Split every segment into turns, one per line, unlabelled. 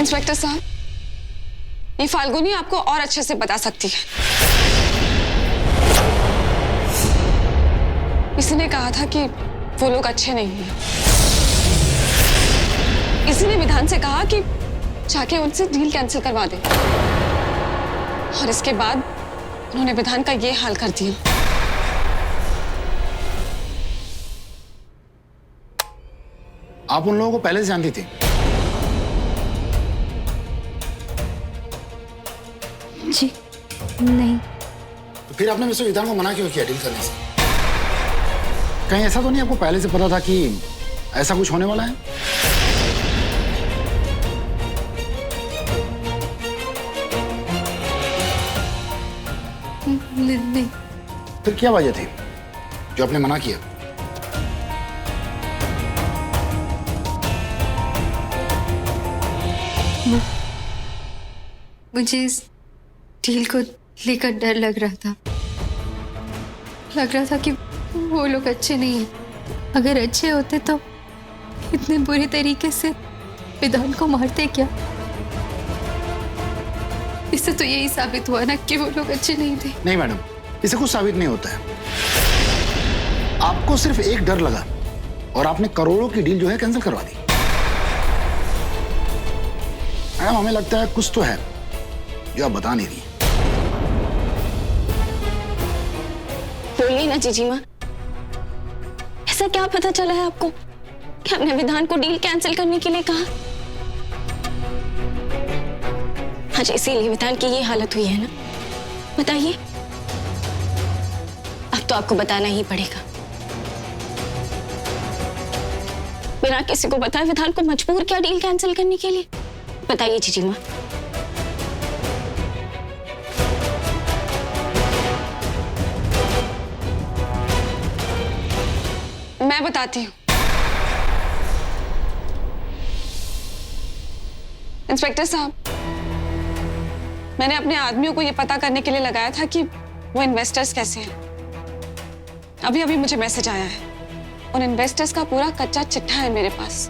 Inspector साहब, ये फाल्गुनी आपको और अच्छे से बता सकती है। इसी ने कहा था कि वो लोग अच्छे नहीं हैं। इसी ने विधान से कहा कि जाके उनसे डील कैंसिल करवा दे, और इसके बाद उन्होंने विधान का ये हाल कर दिया।
आप उन लोगों को पहले से जानती थी?
जी नहीं।
तो फिर आपने मिस्टर विधान को मना क्यों किया डील करने से? कहीं ऐसा तो नहीं आपको पहले से पता था कि ऐसा कुछ होने वाला है?
नहीं।
फिर क्या वजह थी जो आपने मना किया?
मुझे इस डील को लेकर डर लग रहा था। कि वो लोग अच्छे नहीं हैं। अगर अच्छे होते तो इतने बुरे तरीके से विधान को मारते क्या? इससे तो यही साबित हुआ ना कि वो लोग अच्छे नहीं थे।
नहीं मैडम, इसे कुछ साबित नहीं होता है। आपको सिर्फ एक डर लगा और आपने करोड़ों की डील जो है कैंसिल करवा दी। मैडम, हमें लगता है कुछ तो है जो आप बता नहीं रही।
बोलिए ना जीजी माँ, ऐसा क्या पता चला है आपको कि हमने विधान को डील कैंसिल करने के लिए कहा? आज इसीलिए विधान की ये हालत हुई है ना? बताइए। अब तो आपको बताना ही पड़ेगा। बिना किसी को बताए विधान को मजबूर किया डील कैंसिल करने के लिए? बताइए जीजी माँ।
मैं बताती हूँ। इंस्पेक्टर साहब, मैंने अपने आदमियों को यह पता करने के लिए लगाया था कि वो इन्वेस्टर्स कैसे हैं। अभी अभी मुझे मैसेज आया है, उन इन्वेस्टर्स का पूरा कच्चा चिट्ठा है मेरे पास।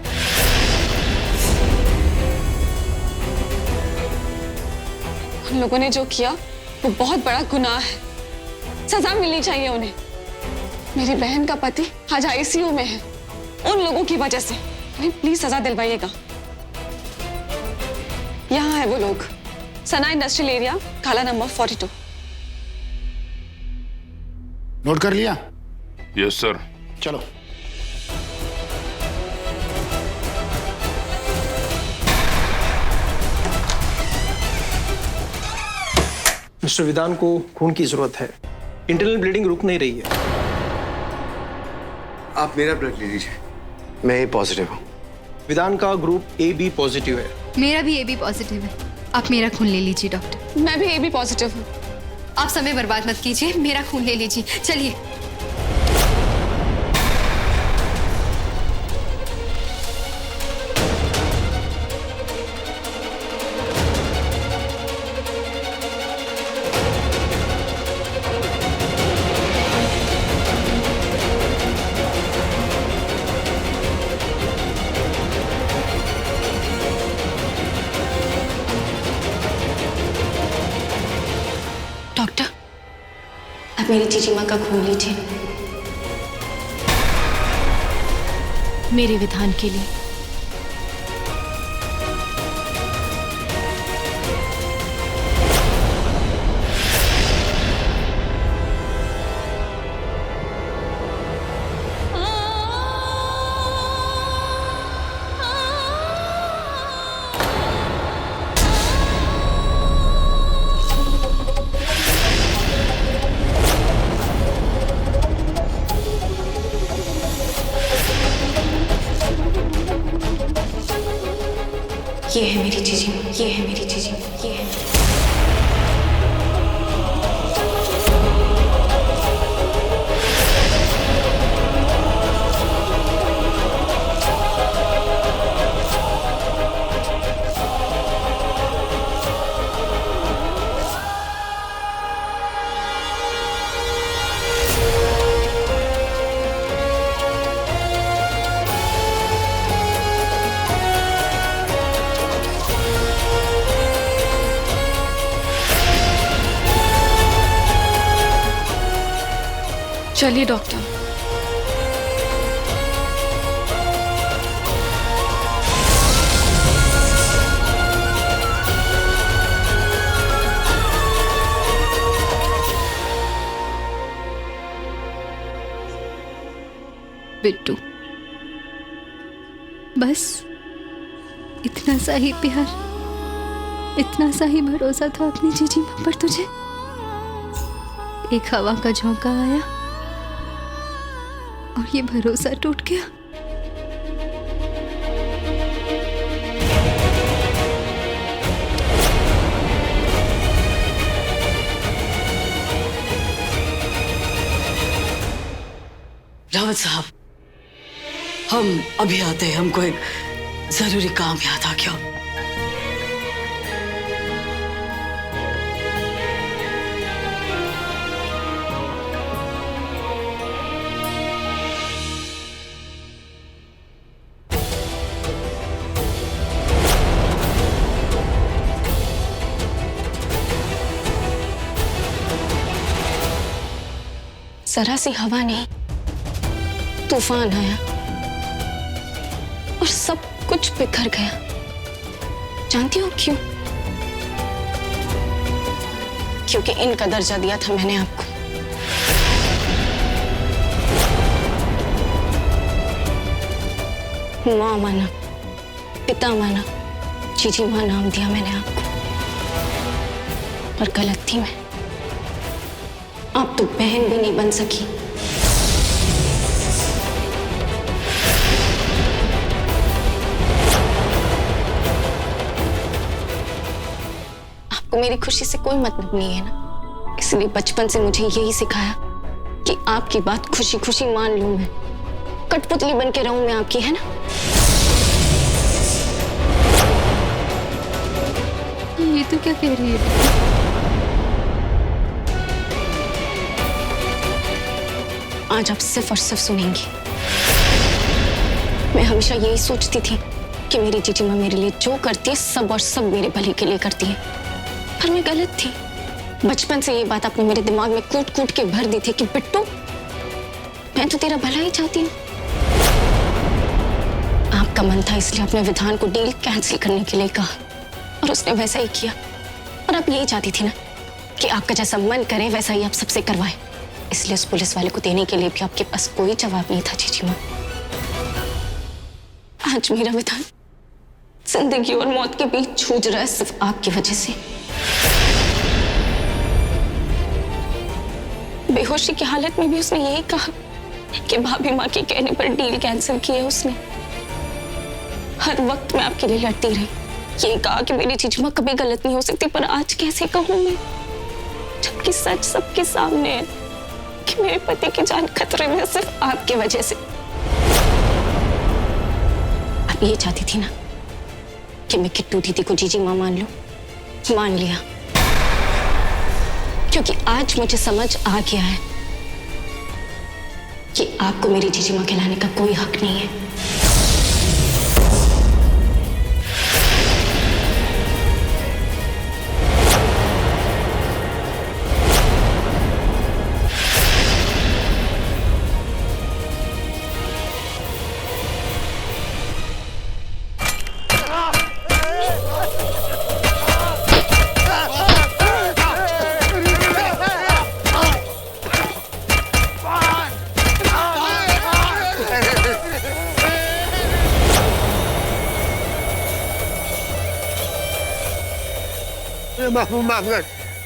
उन लोगों ने जो किया वो बहुत बड़ा गुनाह है, सजा मिलनी चाहिए उन्हें। मेरी बहन का पति आज आईसीयू में है, उन लोगों की वजह से। उन्हें प्लीज सजा दिलवाइएगा। यहाँ है वो लोग, सना इंडस्ट्रियल एरिया, काला नंबर 42।
नोट कर लिया?
Yes sir.
चलो।
मिस्टर विधान को खून की जरूरत है। इंटरनल ब्लीडिंग रुक नहीं रही है।
आप मेरा ब्लड ले लीजिए, मैं ए पॉजिटिव हूँ।
विधान का ग्रुप AB पॉजिटिव है।
मेरा भी AB पॉजिटिव है। आप मेरा खून ले लीजिए डॉक्टर।
मैं भी AB पॉजिटिव हूँ।
आप समय बर्बाद मत कीजिए, मेरा खून ले लीजिए। चलिए।
डॉक्टर, आप मेरी जीजी माँ का खून लीजिए।
मेरे विधान के लिए।
ये है मेरी जीजी माँ, ये है मेरी जीजी माँ, ये है।
चलिए डॉक्टर।
बिट्टू, बस इतना सा ही प्यार, इतना सा ही भरोसा था अपनी जीजी माँ पर तुझे। एक हवा का झोंका आया और ये भरोसा टूट गया।
रावत साहब, हम अभी आते हैं, हमको एक जरूरी काम याद आ गया।
जरा सी हवा नहीं, तूफान आया और सब कुछ बिखर गया। जानती हो क्यों? क्योंकि इनका दर्जा दिया था मैंने आपको। माँ माना, पिता माना, जीजी माँ नाम दिया मैंने आपको, पर गलत थी मैं। आप तो बहन भी नहीं बन सकी। आपको मेरी खुशी से कोई मतलब नहीं है ना, इसलिए बचपन से मुझे यही सिखाया कि आपकी बात खुशी खुशी मान लूं मैं, कठपुतली बन के रहूं मैं आपकी, है ना?
ये तो क्या कह रही है?
आज आप सिर्फ और सिर्फ सुनेंगी। मैं हमेशा यही सोचती थी कि मेरी जीजी माँ मेरे लिए जो करती है सब और सब मेरे भले के लिए करती है, पर मैं गलत थी। बचपन से ये बात आपने मेरे दिमाग में कूट कूट के भर दी थी कि बिट्टू, मैं तो तेरा भला ही चाहती हूँ। आपका मन था इसलिए आपने विधान को डील कैंसिल करने के लिए कहा और उसने वैसा ही किया। और आप यही चाहती थी ना कि आपका जैसा मन करे वैसा ही आप सबसे करवाए, इसलिए उस पुलिस वाले को देने के लिए भी आपके पास कोई जवाब नहीं था जीजी माँ। आज मेरा विधान जिंदगी और मौत के बीच जूझ रहा है सिर्फ आपकी वजह से। बेहोशी की हालत में भी उसने यही कहा कि भाभी माँ के कहने पर डील कैंसिल की है उसने। हर वक्त मैं आपके लिए लड़ती रही, ये कहा कि मेरी जीजी माँ कभी गलत नहीं हो सकती, पर आज कैसे कहूँ मैं, जबकि सच सबके सामने है कि मेरे पति की जान खतरे में सिर्फ आपकी वजह से। आप ये चाहती थी ना कि मैं किट्टू दीदी को जीजी माँ मान लूं, मान लिया, क्योंकि आज मुझे समझ आ गया है कि आपको मेरी जीजी माँ कहलाने का कोई हक नहीं है।
माफ कर।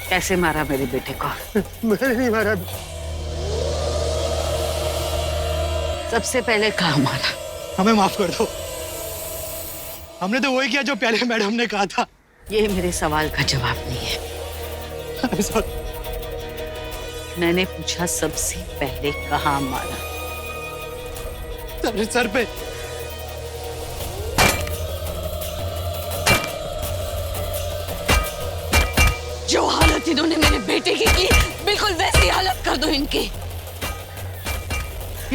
कैसे मारा मेरे बेटे को?
मैंने नहीं मारा।
सबसे पहले कहा मारा?
हमें माफ कर दो, हमने तो वही किया जो पहले मैडम ने कहा था।
ये मेरे सवाल का जवाब नहीं है। मैंने पूछा सबसे पहले कहाँ मारा?
सर पे।
जो हालत इन्होंने मेरे बेटे की बिल्कुल वैसी हालत कर दो इनकी।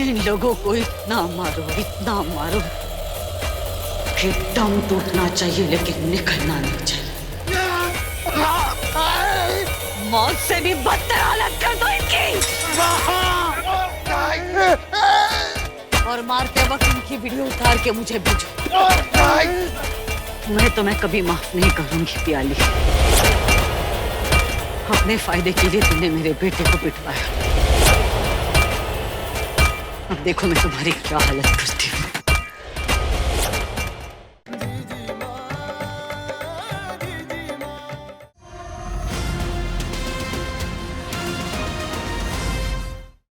इन लोगों को इतना मारो कि दम टूटना चाहिए लेकिन निकलना नहीं चाहिए। मौत से भी बदतर हालत कर दो इनकी। और मारते वक्त इनकी वीडियो उतार के मुझे भेजो। मैं कभी माफ नहीं करूंगी प्याली। अपने फायदे के लिए तुमने मेरे बेटे को पिटवाया। अब देखो मैं तुम्हारी क्या हालत करती हूँ।